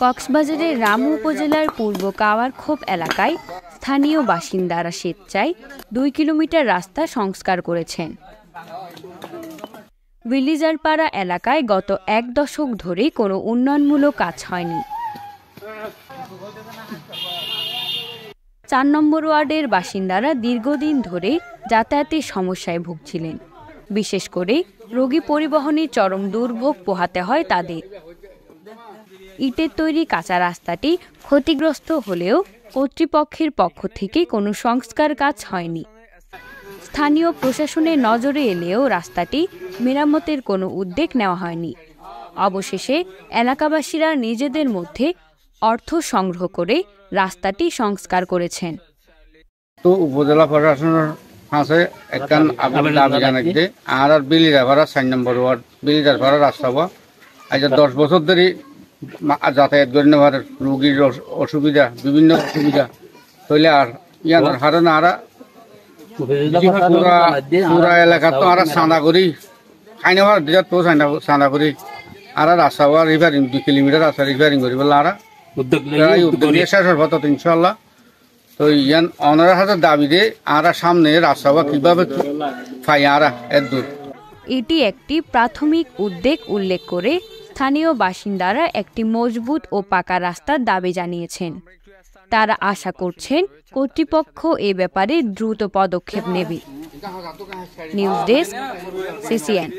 কক্সবাজারের রামু উপজেলার পূর্ব কাওয়ারখোপ এলাকায় স্থানীয় বাসিন্দারা স্বেচ্ছায় 2 কিলোমিটার রাস্তা সংস্কার করেছেন। ভিলিজারপাড়া এলাকায় গত 1 দশক ধরে কোনো উন্নয়নমূলক কাজ হয়নি। 4 নম্বর ওয়ার্ডের বাসিন্দারা দীর্ঘদিন ধরে যাতায়াতের সমস্যায় ভুগছিলেন। বিশেষ করে রোগী পরিবহনে চরম দুর্ভোগ পোহাতে হয় তাদের। ইটের তৈরি কাঁচা রাস্তাটি ক্ষতিগ্রস্ত হলেও কর্তৃপক্ষের পক্ষ থেকে কোনো সংস্কার কাজ হয়নি। স্থানীয় প্রশাসনের নজরে এলেও রাস্তাটি মেরামতের কোনো উদ্যোগ নেওয়া হয়নি। অবশেষে এলাকাবাসীরা নিজেদের মধ্যে অর্থ সংগ্রহ করে রাস্তাটি সংস্কার করেছেন। তো উপজেলা প্রশাসনের কাছে একখান দাবি জানাইছে আর বিলিরাপাড়া 4 নম্বর ওয়ার্ড বিলিরাপাড়া রাস্তা আজ 10 বছর ধরে যাতায়াত করে নেওয়ার রোগীর অসুবিধা বিভিন্ন অসুবিধা হইলে আর ইয়ানোর হারানো আর পুরা এলাকা তো আর চাঁদা করি খাই নেওয়ার দিকে তো চাঁদা করি আর রাস্তা রিপেয়ারিং 2 কিলোমিটার রাস্তা রিপেয়ারিং করি বলে আর উদ্যোগ শেষ হওয়ার পথ ইনশাল্লাহ। তো ইয়ান অনার হাতে দাবি দিয়ে আর সামনে রাস্তা কিভাবে পাই আর এর দূর। এটি একটি প্রাথমিক উদ্যোগ উল্লেখ করে স্থানীয় বাসিন্দারা একটি মজবুত ও পাকা রাস্তার দাবি জানিয়েছেন। তারা আশা করছেন কর্তৃপক্ষ এ ব্যাপারে দ্রুত পদক্ষেপ নেবে। News desk, CCN।